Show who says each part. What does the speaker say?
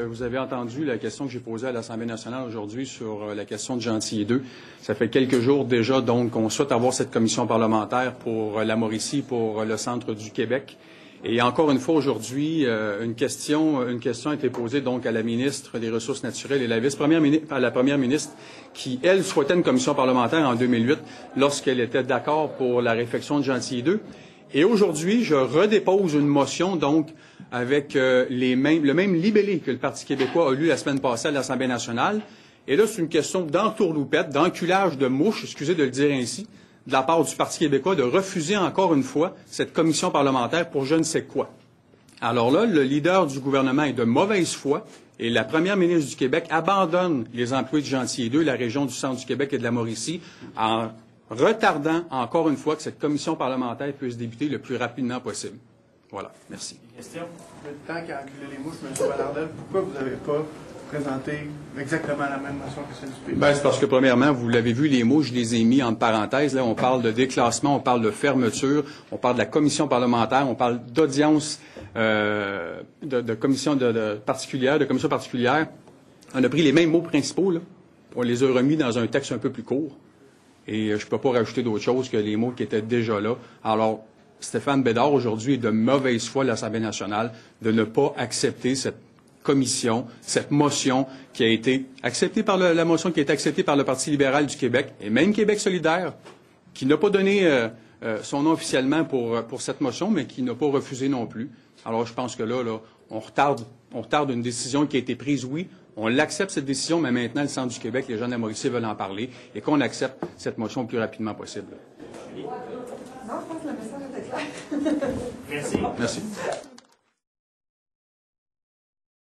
Speaker 1: vous avez entendu la question que j'ai posée à l'Assemblée nationale aujourd'hui sur la question de Gentilly 2. Ça fait quelques jours déjà, donc, qu'on souhaite avoir cette commission parlementaire pour la Mauricie, pour le centre du Québec. Et encore une fois, aujourd'hui, une question a été posée donc à la ministre des Ressources naturelles et à la première ministre qui, elle, souhaitait une commission parlementaire en 2008 lorsqu'elle était d'accord pour la réfection de Gentilly 2. Et aujourd'hui, je redépose une motion, donc, avec le même libellé que le Parti québécois a lu la semaine passée à l'Assemblée nationale. Et là, c'est une question d'entourloupette, d'enculage de mouche, excusez de le dire ainsi, de la part du Parti québécois de refuser encore une fois cette commission parlementaire pour je ne sais quoi. Alors là, le leader du gouvernement est de mauvaise foi et la première ministre du Québec abandonne les employés de Gentilly 2, la région du centre du Québec et de la Mauricie, en retardant encore une fois que cette commission parlementaire puisse débuter le plus rapidement possible. Voilà. Merci.
Speaker 2: Question? Tant qu'à enculer les mouches, M. Valardel, pourquoi vous n'avez pas présenté exactement la même motion que celle du PQ?
Speaker 1: C'est parce que, premièrement, vous l'avez vu, les mots, je les ai mis entre parenthèses. Là, on parle de déclassement, on parle de fermeture, on parle de la commission parlementaire, on parle d'audience de commission particulière. On a pris les mêmes mots principaux, là. On les a remis dans un texte un peu plus court. Et je ne peux pas rajouter d'autre chose que les mots qui étaient déjà là. Alors, Stéphane Bédard, aujourd'hui, est de mauvaise foi à l'Assemblée nationale de ne pas accepter cette commission, cette motion qui a été acceptée par la motion qui a été acceptée par le Parti libéral du Québec et même Québec solidaire, qui n'a pas donné son nom officiellement pour cette motion, mais qui n'a pas refusé non plus. Alors, je pense que là, on retarde une décision qui a été prise, oui. On l'accepte, cette décision, mais maintenant, le centre du Québec, les gens de la Mauricie veulent en parler et qu'on accepte cette motion le plus rapidement possible.
Speaker 3: Non, je pense que le message était clair.
Speaker 2: Merci.
Speaker 1: Merci.